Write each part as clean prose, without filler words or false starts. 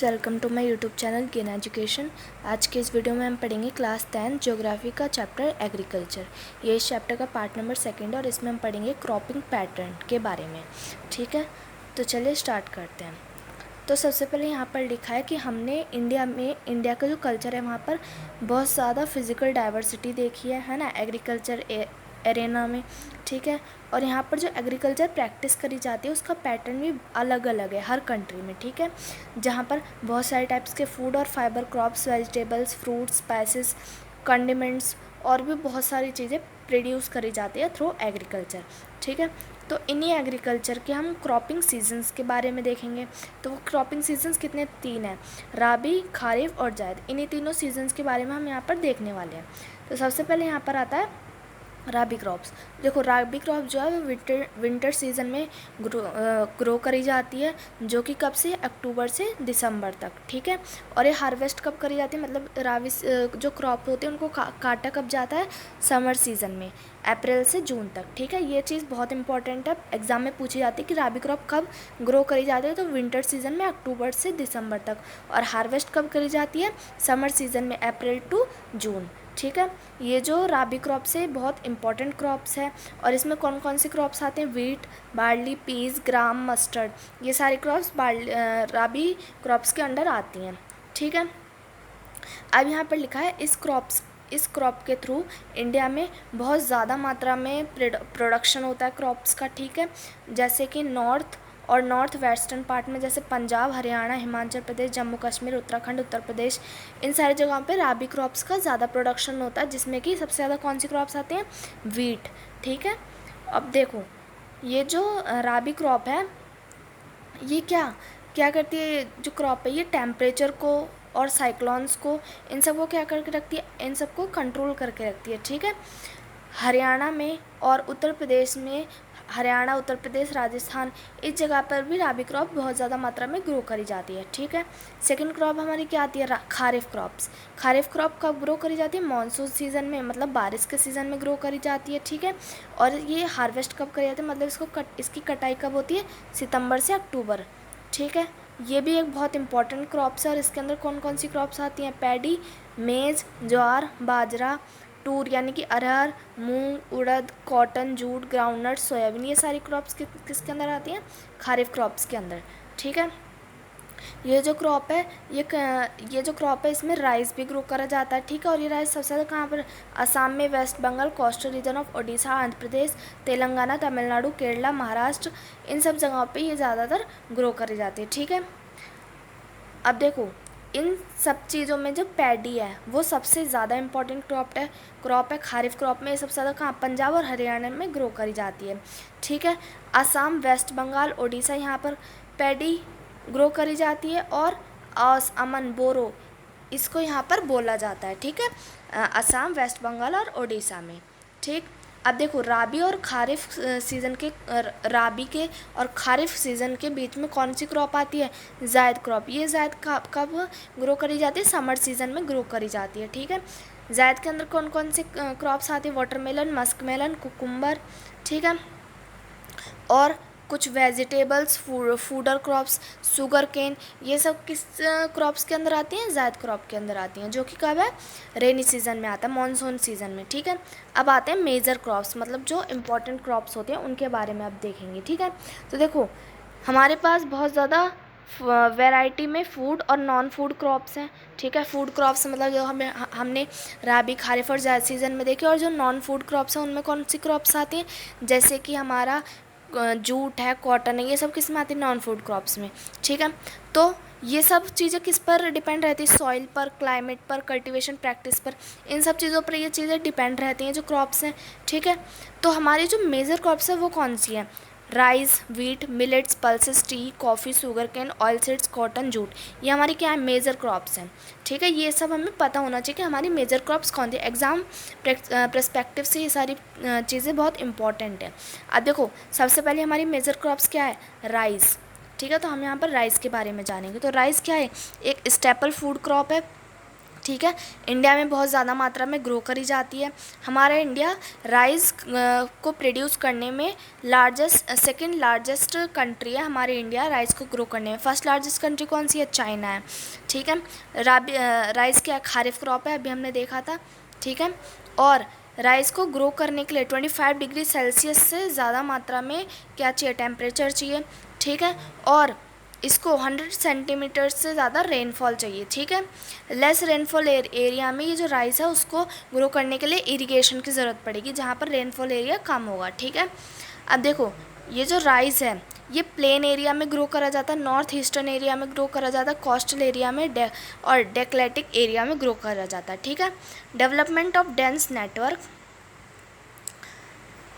Welcome to my YouTube channel gain education. आज के इस वीडियो में हम पढ़ेंगे क्लास 10 ज्योग्राफी का चैप्टर एग्रीकल्चर। ये इस चैप्टर का पार्ट नंबर 2 और इसमें हम पढ़ेंगे क्रॉपिंग पैटर्न के बारे में। ठीक है, तो चलिए स्टार्ट करते हैं। तो सबसे पहले यहाँ पर लिखा है कि हमने इंडिया का जो कल्चर है वहाँ पर बहुत ज़्यादा फिज़िकल डाइवर्सिटी देखी है ना, एग्रीकल्चर एरेना में। ठीक है, और यहाँ पर जो एग्रीकल्चर प्रैक्टिस करी जाती है उसका पैटर्न भी अलग अलग है हर कंट्री में। ठीक है, जहाँ पर बहुत सारे टाइप्स के फूड और fibre crops, vegetables, fruits, spices, condiments और भी बहुत सारी चीज़ें प्रोड्यूस करी जाती है थ्रू एग्रीकल्चर। ठीक है, तो इन्हीं एग्रीकल्चर के हम क्रॉपिंग सीजन्स के बारे में देखेंगे। तो वो क्रॉपिंग सीजन्स कितने 3 हैं, राबी, खारिफ और जायद। इन्हीं तीनों सीजन्स के बारे में हम यहाँ पर देखने वाले हैं। तो सबसे पहले यहाँ पर आता है राबी क्रॉप्स। देखो, राबी क्रॉप जो है वो विंटर सीज़न में ग्रो करी जाती है, जो कि कब से, अक्टूबर से दिसंबर तक। ठीक है, और ये हार्वेस्ट कब करी जाती है, मतलब राबी जो क्रॉप होती है उनको काटा कब जाता है, समर सीज़न में, अप्रैल से जून तक। ठीक है, ये चीज़ बहुत इंपॉर्टेंट है, एग्जाम में पूछी जाती है कि राबी क्रॉप कब ग्रो करी जाती है। तो विंटर सीज़न में अक्टूबर से दिसंबर तक, और हार्वेस्ट कब करी जाती है, समर सीज़न में, अप्रैल टू जून। ठीक है, ये जो राबी क्रॉप्स है बहुत इंपॉर्टेंट क्रॉप्स है। और इसमें कौन कौन सी क्रॉप्स आते हैं, वीट, बार्ली, पीस, ग्राम, मस्टर्ड, ये सारी क्रॉप्स राबी क्रॉप्स के अंडर आती हैं। ठीक है, अब यहाँ पर लिखा है इस क्रॉप के थ्रू इंडिया में बहुत ज़्यादा मात्रा में प्रोडक्शन होता है क्रॉप्स का। ठीक है, जैसे कि नॉर्थ वेस्टर्न पार्ट में, जैसे पंजाब, हरियाणा, हिमाचल प्रदेश, जम्मू कश्मीर, उत्तराखंड, उत्तर प्रदेश, इन सारी जगहों पे राबी क्रॉप्स का ज़्यादा प्रोडक्शन होता है, जिसमें कि सबसे ज़्यादा कौन सी क्रॉप्स आती हैं, वीट। ठीक है, अब देखो, ये जो राबी क्रॉप है ये क्या क्या करती है, जो क्रॉप है ये टेम्परेचर को और साइक्लोन्स को, इन सबको क्या करके रखती है, इन सबको कंट्रोल करके रखती है। ठीक है, हरियाणा में और उत्तर प्रदेश में, हरियाणा, उत्तर प्रदेश, राजस्थान, इस जगह पर भी राबी क्रॉप बहुत ज़्यादा मात्रा में ग्रो करी जाती है। ठीक है, सेकंड क्रॉप हमारी क्या आती है, खारिफ क्रॉप्स। खारिफ क्रॉप कब ग्रो करी जाती है, मानसून सीज़न में, मतलब बारिश के सीज़न में ग्रो करी जाती है। ठीक है, और ये हार्वेस्ट कब करी जाती है, मतलब इसकी कटाई कब होती है, सितंबर से अक्टूबर। ठीक है, ये भी एक बहुत इंपॉर्टेंट क्रॉप्स है। और इसके अंदर कौन कौन सी क्रॉप्स आती हैं, पैडी, मेज़, ज्वार, बाजरा, तूर यानी कि अरहर, मूंग, उड़द, कॉटन, जूट, ग्राउंडनट, सोयाबीन, ये सारी क्रॉप्स किसके अंदर आती हैं, खारिफ क्रॉप्स के अंदर। ठीक है, ये जो क्रॉप है ये जो क्रॉप है इसमें राइस भी ग्रो करा जाता है। ठीक है, और ये राइस सबसे ज़्यादा कहाँ पर, असम में, West Bengal, coastal region of Odisha, Andhra Pradesh, Telangana, Tamil Nadu, Kerala, Maharashtra, इन सब जगहों पे ये ज़्यादातर ग्रो करी जाती है। ठीक है, अब देखो, इन सब चीज़ों में जो पैडी है वो सबसे ज़्यादा इंपॉर्टेंट क्रॉप है खारिफ क्रॉप में। ये सबसे ज़्यादा कहाँ, पंजाब और हरियाणा में ग्रो करी जाती है। ठीक है, असम, वेस्ट बंगाल, ओडिशा, यहाँ पर पैडी ग्रो करी जाती है, और अमन, बोरो, इसको यहाँ पर बोला जाता है। ठीक है, असम, वेस्ट बंगाल और ओडिशा में। ठीक, अब देखो, राबी और खारिफ सीज़न के राबी के और खारिफ सीज़न के बीच में कौन सी क्रॉप आती है, जायद क्रॉप। ये जायद कब ग्रो करी जाती है, समर सीज़न में ग्रो करी जाती है। ठीक है, जायद के अंदर कौन कौन से क्रॉप्स आती है, वाटरमेलन, मस्कमेलन, कुकुम्बर। ठीक है, और कुछ vegetables, fodder crops, sugar cane, ये सब किस क्रॉप्स के अंदर आती हैं, जायद क्रॉप के अंदर आती हैं, जो कि कब है, रेनी सीज़न में आता है, मानसून सीज़न में। ठीक है, अब आते हैं मेजर क्रॉप्स, मतलब जो इंपॉर्टेंट क्रॉप्स होते हैं उनके बारे में अब देखेंगे। ठीक है, तो देखो, हमारे पास बहुत ज़्यादा वैरायटी में फूड और नॉन फूड क्रॉप्स हैं। ठीक है, फूड क्रॉप्स मतलब जो हमने राबी, खारिफ और जायद सीज़न में देखे। और जो नॉन फूड क्रॉप्स हैं उनमें कौन सी क्रॉप्स आती हैं, जैसे कि हमारा जूट है, कॉटन है, ये सब किस में आती है, नॉन फूड क्रॉप्स में। ठीक है, तो ये सब चीज़ें किस पर डिपेंड रहती है, सॉइल पर, क्लाइमेट पर, कल्टीवेशन प्रैक्टिस पर, इन सब चीज़ों पर ये चीज़ें डिपेंड रहती हैं जो क्रॉप्स हैं। ठीक है, तो हमारी जो मेजर क्रॉप्स है वो कौन सी है, rice, wheat, millets, pulses, tea, coffee, sugar cane, oil seeds, cotton, jute, ये हमारी क्या है, मेजर क्रॉप्स हैं। ठीक है, ये सब हमें पता होना चाहिए कि हमारी मेजर क्रॉप्स कौन थी। एग्ज़ाम पर्सपेक्टिव से ये सारी चीज़ें बहुत इंपॉर्टेंट है। अब देखो, सबसे पहले हमारी मेजर क्रॉप्स क्या है, राइस। ठीक है, तो हम यहाँ पर राइस के बारे में जानेंगे। तो राइस क्या है, एक स्टेपल फूड क्रॉप है ठीक है। इंडिया में बहुत ज़्यादा मात्रा में ग्रो करी जाती है। हमारा इंडिया राइस को प्रोड्यूस करने में सेकंड लार्जेस्ट कंट्री है हमारे इंडिया राइस को ग्रो करने में। फर्स्ट लार्जेस्ट कंट्री कौन सी है? चाइना है। ठीक है। राइस क्या खारिफ क्रॉप है, अभी हमने देखा था। ठीक है। और राइस को ग्रो करने के लिए 25 डिग्री सेल्सियस से ज़्यादा मात्रा में क्या चाहिए? टेम्परेचर चाहिए। ठीक है। और इसको 100 सेंटीमीटर से ज़्यादा रेनफॉल चाहिए। ठीक है। लेस रेनफॉल एरिया में ये जो राइस है उसको ग्रो करने के लिए इरिगेशन की ज़रूरत पड़ेगी, जहाँ पर रेनफॉल एरिया कम होगा। ठीक है। अब देखो, ये जो राइस है ये प्लेन एरिया में ग्रो करा जाता है, नॉर्थ ईस्टर्न एरिया में ग्रो करा जाता है, कोस्टल एरिया में और डेक्लेटिक एरिया में ग्रो करा जाता है। ठीक है। Development of dense network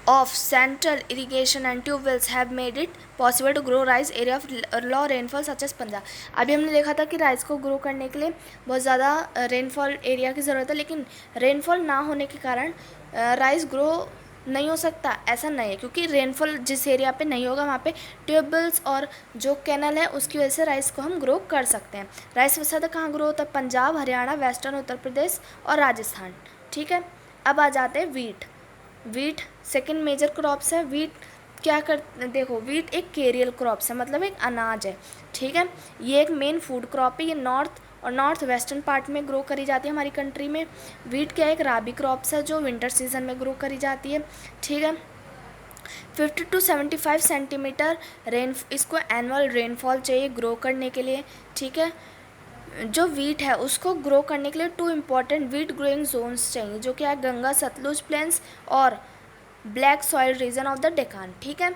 of central irrigation and tube wells have made it possible to grow rice area of low rainfall such as Punjab. अभी हमने देखा था कि राइस को ग्रो करने के लिए बहुत ज़्यादा रेनफॉल एरिया की ज़रूरत है, लेकिन रेनफॉल ना होने के कारण राइस ग्रो नहीं हो सकता, ऐसा नहीं है, क्योंकि रेनफॉल जिस एरिया पे नहीं होगा वहाँ पे ट्यूबवेल्स और जो कैनल है उसकी वजह से राइस को हम ग्रो कर सकते हैं। राइस सबसे ज़्यादा कहाँ ग्रो होता है? पंजाब, हरियाणा, वेस्टर्न उत्तर प्रदेश और राजस्थान। ठीक है। अब आ जाते हैं वीट सेकंड मेजर क्रॉप्स है। वीट क्या कर देखो, वीट एक केरियल क्रॉप्स है, मतलब एक अनाज है। ठीक है। ये एक मेन फूड क्रॉप है। ये नॉर्थ और नॉर्थ वेस्टर्न पार्ट में ग्रो करी जाती है हमारी कंट्री में। वीट क्या एक राबी क्रॉप्स है जो विंटर सीजन में ग्रो करी जाती है। ठीक है। 50 to 75 सेंटीमीटर इसको एनुअल रेनफॉल चाहिए ग्रो करने के लिए। ठीक है। जो वीट है उसको ग्रो करने के लिए 2 इम्पॉर्टेंट वीट ग्रोइंग जोन्स चाहिए, जो कि है गंगा सतलुज प्लेन्स और black soil region of the Deccan. ठीक है।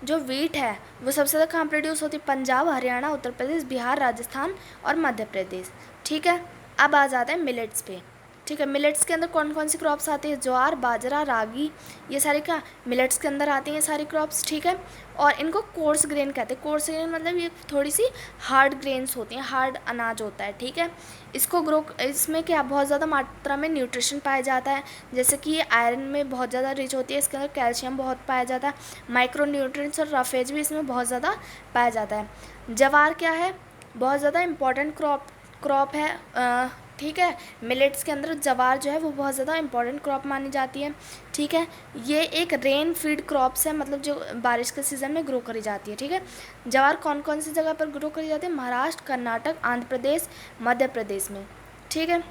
जो वीट है वो सबसे ज़्यादा कहाँ प्रोड्यूस होती है? पंजाब, हरियाणा, उत्तर प्रदेश, बिहार, राजस्थान और मध्य प्रदेश। ठीक है। अब आ जाते हैं मिलेट्स पे। ठीक है। मिलेट्स के अंदर कौन कौन सी क्रॉप्स आती है? ज्वार, बाजरा, रागी, ये सारे क्या मिलेट्स के अंदर आती हैं, ये सारी क्रॉप्स। ठीक है। और इनको कोर्स ग्रेन कहते हैं। कोर्स ग्रेन मतलब ये थोड़ी सी हार्ड ग्रेन्स होती हैं, हार्ड अनाज होता है। ठीक है। इसमें क्या बहुत ज़्यादा मात्रा में न्यूट्रिशन पाया जाता है, जैसे कि ये आयरन में बहुत ज़्यादा रिच होती है, इसके अंदर कैल्शियम बहुत पाया जाता है, माइक्रो न्यूट्रिएंट्स और रफेज भी इसमें बहुत ज़्यादा पाया जाता है। ज्वार क्या है? बहुत ज़्यादा इम्पॉर्टेंट क्रॉप है। ठीक है। मिलेट्स के अंदर ज्वार जो है वो बहुत ज़्यादा इंपॉर्टेंट क्रॉप मानी जाती है। ठीक है। ये एक रेन फीड क्रॉप्स है, मतलब जो बारिश के सीज़न में ग्रो करी जाती है। ठीक है। ज्वार कौन कौन सी जगह पर ग्रो करी जाती है? महाराष्ट्र, कर्नाटक, आंध्र प्रदेश, मध्य प्रदेश में। ठीक है।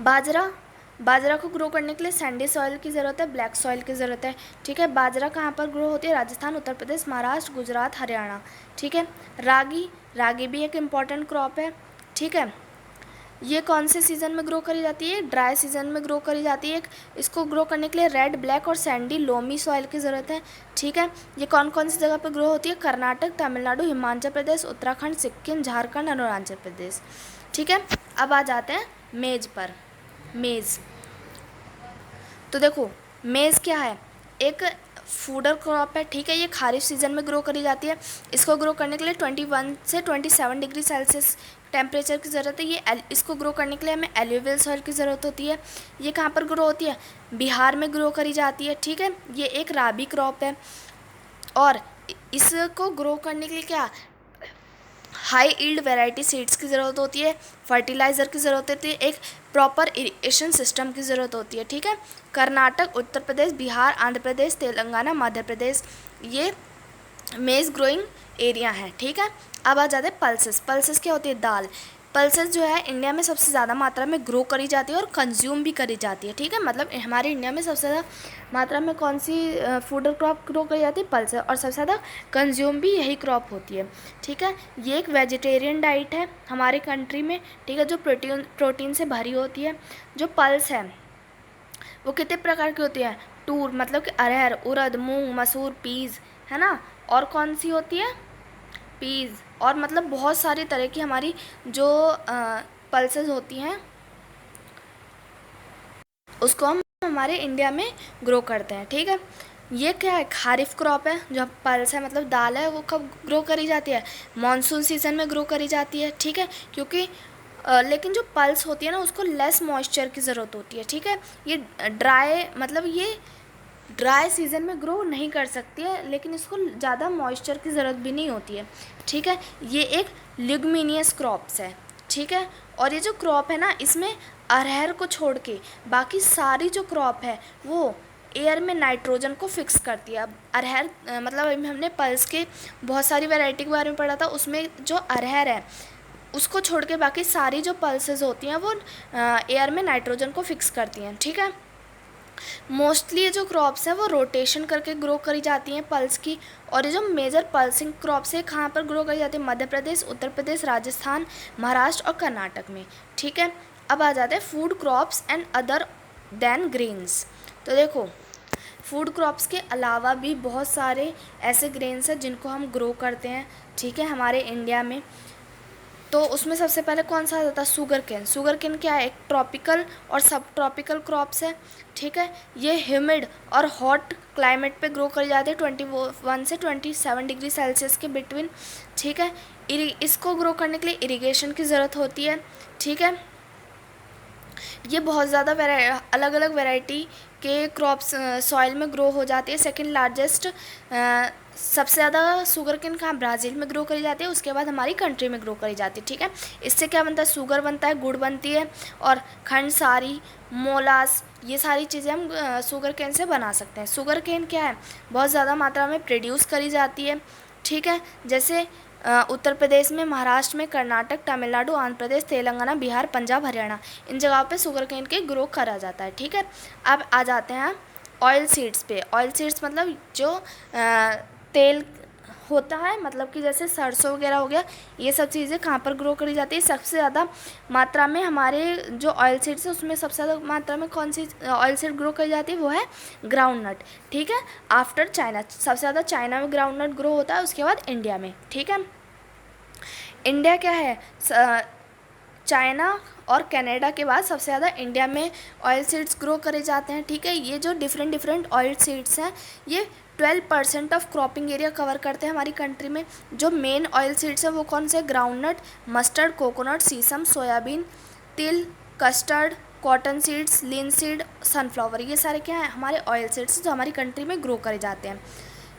बाजरा को ग्रो करने के लिए सैंडी सॉइल की ज़रूरत है, ब्लैक सॉइल की ज़रूरत है। ठीक है। बाजरा कहाँ पर ग्रो होती है? राजस्थान, उत्तर प्रदेश, महाराष्ट्र, गुजरात, हरियाणा। ठीक है। रागी भी एक इम्पॉर्टेंट क्रॉप है। ठीक है। ये कौन से सीज़न में ग्रो करी जाती है? ड्राई सीज़न में ग्रो करी जाती है। इसको ग्रो करने के लिए रेड, ब्लैक और सैंडी लोमी सॉइल की ज़रूरत है। ठीक है। ये कौन कौन सी जगह पर ग्रो होती है? कर्नाटक, तमिलनाडु, हिमाचल प्रदेश, उत्तराखंड, सिक्किम, झारखंड और अरुणाचल प्रदेश। ठीक है। अब आ जाते हैं मेज़ पर। मेज़ तो देखो, मेज़ क्या है? एक फूडर क्रॉप है। ठीक है। ये खारिफ सीज़न में ग्रो करी जाती है। इसको ग्रो करने के लिए 21 से 27 डिग्री सेल्सियस टेम्परेचर की ज़रूरत है। इसको ग्रो करने के लिए हमें एल्यूवियल सॉइल की ज़रूरत होती है। ये कहाँ पर ग्रो होती है? बिहार में ग्रो करी जाती है। ठीक है। ये एक राबी क्रॉप है और इसको ग्रो करने के लिए क्या हाई ईल्ड वैरायटी सीड्स की ज़रूरत होती है, फर्टिलाइज़र की ज़रूरत होती है, एक प्रॉपर इरिगेशन सिस्टम की ज़रूरत होती है। ठीक है। कर्नाटक, उत्तर प्रदेश, बिहार, आंध्र प्रदेश, तेलंगाना, मध्य प्रदेश ये मेज़ ग्रोइंग एरिया है। ठीक है। अब आ जाते हैं पल्सेस। पल्सेस क्या होती है? दाल। पल्सेस जो है इंडिया में सबसे ज़्यादा मात्रा में ग्रो करी जाती है और कंज्यूम भी करी जाती है। ठीक है। मतलब हमारे इंडिया में सबसे ज़्यादा मात्रा में कौन सी फूड क्रॉप ग्रो करी जाती है? पल्सेस। और सबसे ज़्यादा कंज्यूम भी यही क्रॉप होती है। ठीक है। ये एक वेजिटेरियन डाइट है हमारे कंट्री में। ठीक है। जो प्रोटीन से भरी होती है। जो पल्स है वो कितने प्रकार की होती है? टूर मतलब कि अरहर, उड़द, मूंग, मसूर, पीज, है ना। और कौन सी होती है? पीज। और मतलब बहुत सारी तरह की हमारी जो पल्सेस होती हैं उसको हम हमारे इंडिया में ग्रो करते हैं। ठीक है। ये क्या है? खारिफ क्रॉप है। जो पल्स है मतलब दाल है, वो कब ग्रो करी जाती है? मानसून सीज़न में ग्रो करी जाती है। ठीक है। क्योंकि लेकिन जो पल्स होती है ना उसको लेस मॉइस्चर की ज़रूरत होती है। ठीक है। ये ड्राई सीज़न में ग्रो नहीं कर सकती है, लेकिन इसको ज़्यादा मॉइस्चर की ज़रूरत भी नहीं होती है। ठीक है। ये एक ल्यूग्मिनियस क्रॉप्स है। ठीक है। और ये जो क्रॉप है ना, इसमें अरहर को छोड़ के बाकी सारी जो क्रॉप है वो एयर में नाइट्रोजन को फिक्स करती है। अब अरहर मतलब हमने पल्स के बहुत सारी वैरायटी के बारे में पढ़ा था, उसमें जो अरहर है उसको छोड़ के बाकी सारी जो पल्सेस होती हैं वो एयर में नाइट्रोजन को फिक्स करती हैं। ठीक है। मोस्टली ये जो क्रॉप्स हैं वो रोटेशन करके ग्रो करी जाती हैं पल्स की। और ये जो मेजर पल्सिंग क्रॉप्स है कहाँ पर ग्रो करी जाती है? मध्य प्रदेश, उत्तर प्रदेश, राजस्थान, महाराष्ट्र और कर्नाटक में। ठीक है। अब आ जाते हैं food crops and other than grains. तो देखो, फूड क्रॉप्स के अलावा भी बहुत सारे ऐसे ग्रेन्स हैं जिनको हम ग्रो करते हैं। ठीक है, हमारे इंडिया में। तो उसमें सबसे पहले कौन सा आ जाता है? Sugar cane. शुगर केन क्या है? एक ट्रॉपिकल और सब ट्रॉपिकल क्रॉप्स है। ठीक है। ये ह्यूमिड और हॉट क्लाइमेट पे ग्रो करी जाती है 21 से 27 डिग्री सेल्सियस के बिटवीन। ठीक है। इसको ग्रो करने के लिए इरिगेशन की ज़रूरत होती है। ठीक है। ये बहुत ज़्यादा अलग अलग वैरायटी के क्रॉप्स सॉइल में ग्रो हो जाती है। सेकंड लार्जेस्ट सबसे ज़्यादा शुगर केन कहाँ? ब्राज़ील में ग्रो करी जाती है, उसके बाद हमारी कंट्री में ग्रो करी जाती है। ठीक है। इससे क्या बनता है? शुगर बनता है, गुड़ बनती है और खंड सारी, मोलास, ये सारी चीज़ें हम शुगर केन से बना सकते हैं। शुगर केन क्या है? बहुत ज़्यादा मात्रा में प्रोड्यूस करी जाती है। ठीक है। जैसे उत्तर प्रदेश में, महाराष्ट्र में, कर्नाटक, तमिलनाडु, आंध्र प्रदेश, तेलंगाना, बिहार, पंजाब, हरियाणा, इन जगहों पे शुगर केन के ग्रो करा जाता है। ठीक है। अब आ जाते हैं ऑयल सीड्स पे। ऑयल सीड्स मतलब जो तेल होता है, मतलब कि जैसे सरसों वगैरह हो गया, ये सब चीज़ें कहाँ पर ग्रो करी जाती है? सबसे ज़्यादा मात्रा में हमारे जो ऑयल सीड्स है उसमें सबसे ज़्यादा मात्रा में कौन सी ऑयल सीड ग्रो करी जाती है? वो है ग्राउंड नट। ठीक है। आफ्टर चाइना, सबसे ज़्यादा चाइना में ग्राउंड नट ग्रो होता है, उसके बाद इंडिया में। ठीक है। इंडिया क्या है? चाइना और कनाडा के बाद सबसे ज़्यादा इंडिया में ऑयल सीड्स ग्रो करे जाते हैं। ठीक है। ये जो डिफरेंट ऑयल सीड्स हैं ये 12% ऑफ क्रॉपिंग एरिया कवर करते हैं हमारी कंट्री में। जो मेन ऑयल सीड्स हैं वो कौन से? ग्राउंडनट, मस्टर्ड, कोकोनट, सीसम, सोयाबीन, तिल, custard, cotton seeds, linseed, sunflower, ये सारे क्या हैं? हमारे ऑयल सीड्स जो हमारी कंट्री में ग्रो करे जाते हैं।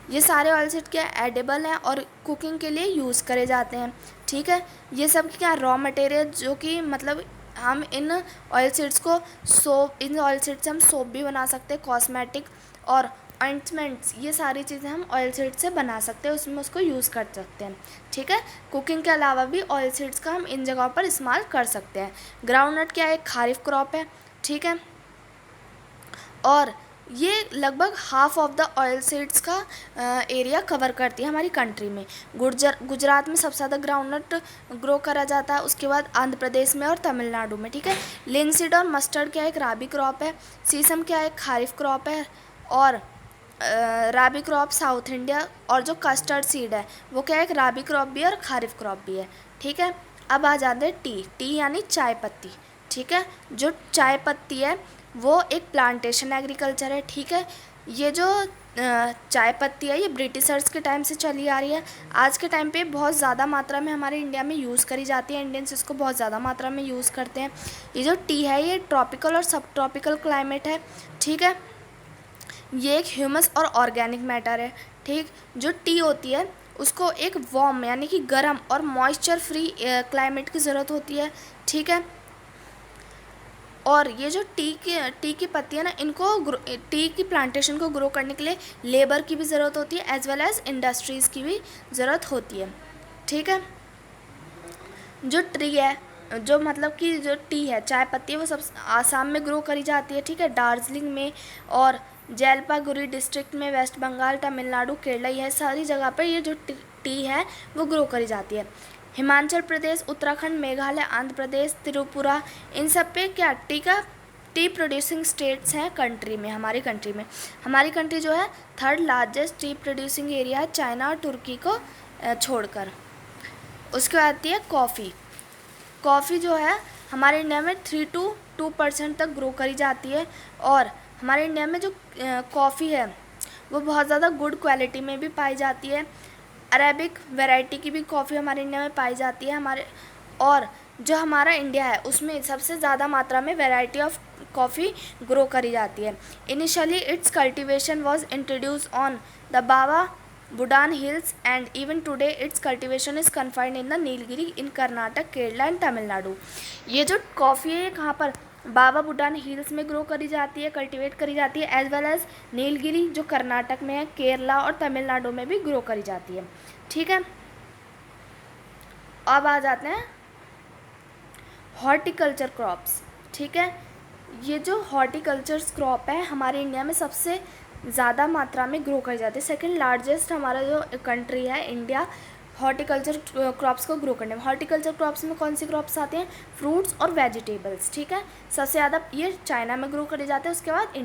ये सारे ऑयल सीड क्या है? एडिबल हैं और कुकिंग के लिए यूज़ करे जाते हैं। ठीक है। ये सब क्या? रॉ मटेरियल, जो कि मतलब हम इन ऑयल सीड्स को इन ऑयल सीड्स से हम सोप भी बना सकते हैं, कॉस्मेटिक और ऑइंटमेंट्स, ये सारी चीज़ें हम ऑयल सीड से बना सकते हैं, उसमें उसको यूज़ कर सकते हैं। ठीक है। कुकिंग के अलावा भी ऑयल सीड्स का हम इन जगहों पर इस्तेमाल कर सकते हैं। ग्राउंडनट क्या है? एक खारिफ क्रॉप है। ठीक है। और ये लगभग half of the oil seeds का एरिया कवर करती है हमारी कंट्री में। गुजरात में सबसे ज़्यादा ग्राउंडनट ग्रो करा जाता है, उसके बाद आंध्र प्रदेश में और तमिलनाडु में। ठीक है। लिनसीड और मस्टर्ड क्या है? एक राबी क्रॉप है। सीसम क्या है? एक खारिफ क्रॉप है। और राबी क्रॉप साउथ इंडिया। और जो कस्टर्ड सीड है वो क्या है? एक राबी क्रॉप भी है और खारिफ क्रॉप भी है। ठीक है। अब आ जाते हैं टी यानी चाय पत्ती। ठीक है। जो चाय पत्ती है वो एक प्लांटेशन एग्रीकल्चर है। ठीक है। ये जो चाय पत्ती है ये ब्रिटिशर्स के टाइम से चली आ रही है। आज के टाइम पे बहुत ज़्यादा मात्रा में हमारे इंडिया में यूज़ करी जाती है, इंडियंस इसको बहुत ज़्यादा मात्रा में यूज़ करते हैं। ये जो टी है ये ट्रॉपिकल और सब ट्रॉपिकल क्लाइमेट है। ठीक है। ये एक ह्यूमस और ऑर्गेनिक मैटर है। ठीक। जो टी होती है उसको एक वार्म यानी कि गर्म और मॉइस्चर फ्री क्लाइमेट की ज़रूरत होती है। ठीक है। और ये जो टी की पत्ती है ना, इनको टी की प्लांटेशन को ग्रो करने के लिए लेबर की भी ज़रूरत होती है एज वेल एज़ इंडस्ट्रीज़ की भी ज़रूरत होती है। ठीक है। जो ट्री है, जो मतलब कि जो टी है, चाय पत्ती है, वो सब आसाम में ग्रो करी जाती है। ठीक है। दार्जिलिंग में और जलपाईगुड़ी डिस्ट्रिक्ट में, वेस्ट बंगाल, तमिलनाडु, केरला, यह सारी जगह पर ये जो टी है वो ग्रो करी जाती है। हिमाचल प्रदेश, उत्तराखंड, मेघालय, आंध्र प्रदेश, त्रिपुरा, इन सब पे क्या टी प्रोड्यूसिंग स्टेट्स हैं कंट्री में। हमारी कंट्री जो है third largest T producing area है, चाइना और तुर्की को छोड़कर। उसके बाद आती है कॉफ़ी। कॉफ़ी जो है हमारे इंडिया में 3 to 2% तक ग्रो करी जाती है। और हमारे इंडिया में जो कॉफ़ी है वो बहुत ज़्यादा गुड क्वालिटी में भी पाई जाती है। अरेबिक वैरायटी की भी कॉफ़ी हमारे इंडिया में पाई जाती है। और जो हमारा इंडिया है उसमें सबसे ज़्यादा मात्रा में वैरायटी ऑफ कॉफ़ी ग्रो करी जाती है। Initially it's cultivation was introduce on the Baba Budan hills and even today it's cultivation is confined in the Nilgiri in Karnataka, Kerala and Tamil Nadu. ये जो कॉफ़ी है कहाँ पर, बाबा बुडान हिल्स में ग्रो करी जाती है, कल्टीवेट करी जाती है, एज वेल एज नीलगिरी जो कर्नाटक में है, केरला और तमिलनाडु में भी ग्रो करी जाती है। ठीक है, अब आ जाते हैं हॉर्टिकल्चर क्रॉप्स। ठीक है, ये जो हॉर्टिकल्चर क्रॉप है हमारे इंडिया में सबसे ज़्यादा मात्रा में ग्रो करी जाती है। सेकंड लार्जेस्ट हमारा जो कंट्री है इंडिया हॉर्टिकल्चर क्रॉप्स को ग्रो करने में। हॉर्टिकल्चर क्रॉप्स में कौन सी क्रॉप्स आते हैं, फ्रूट्स और वेजिटेबल्स। ठीक है, सबसे ज़्यादा ये चाइना में ग्रो करे जाते हैं, उसके बाद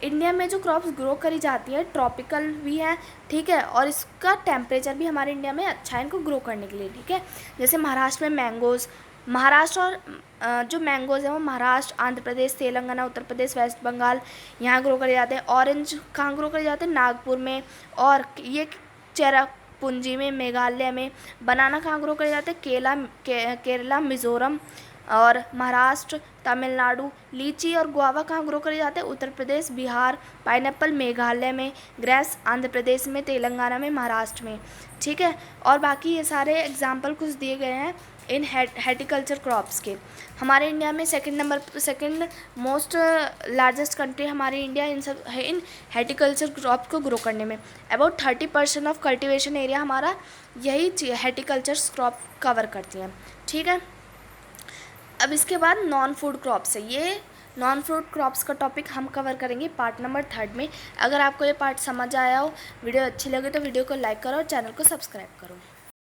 इंडिया में जो क्रॉप्स ग्रो करी जाती है ट्रॉपिकल भी है। ठीक है, और इसका टेम्परेचर भी हमारे इंडिया में अच्छा है इनको ग्रो करने के लिए। ठीक है, जैसे महाराष्ट्र में मैंगोज़, महाराष्ट्र और जो मैंगोज़ हैं वो महाराष्ट्र, आंध्र प्रदेश, तेलंगाना, उत्तर प्रदेश, वेस्ट बंगाल यहाँ ग्रो करे जाते हैं। ऑरेंज कहाँ ग्रो करे जाते हैं, नागपुर में, और ये चेरापूंजी में, मेघालय में। बनाना कहाँ ग्रो करे जाते हैं, केरला, मिज़ोरम और महाराष्ट्र, तमिलनाडु। लीची और गुआवा कहाँ ग्रो करे जाते हैं, उत्तर प्रदेश, बिहार। पाइनएप्पल मेघालय में, ग्रेप्स आंध्र प्रदेश में, तेलंगाना में, महाराष्ट्र में। ठीक है, और बाकी ये सारे एग्जाम्पल कुछ दिए गए हैं इन हॉर्टिकल्चर क्रॉप्स के। हमारे इंडिया में सेकंड मोस्ट लार्जेस्ट कंट्री हमारी इंडिया इन हॉर्टिकल्चर क्रॉप को ग्रो करने में। अबाउट 30% ऑफ कल्टीवेशन एरिया हमारा यही हॉर्टिकल्चर क्रॉप कवर करती हैं। ठीक है, अब इसके बाद नॉन फूड क्रॉप्स है। ये नॉन फूड क्रॉप्स का टॉपिक हम कवर करेंगे पार्ट नंबर 3 में। अगर आपको ये पार्ट समझ आया हो, वीडियो अच्छी लगे तो वीडियो को लाइक करो और चैनल को सब्सक्राइब करो।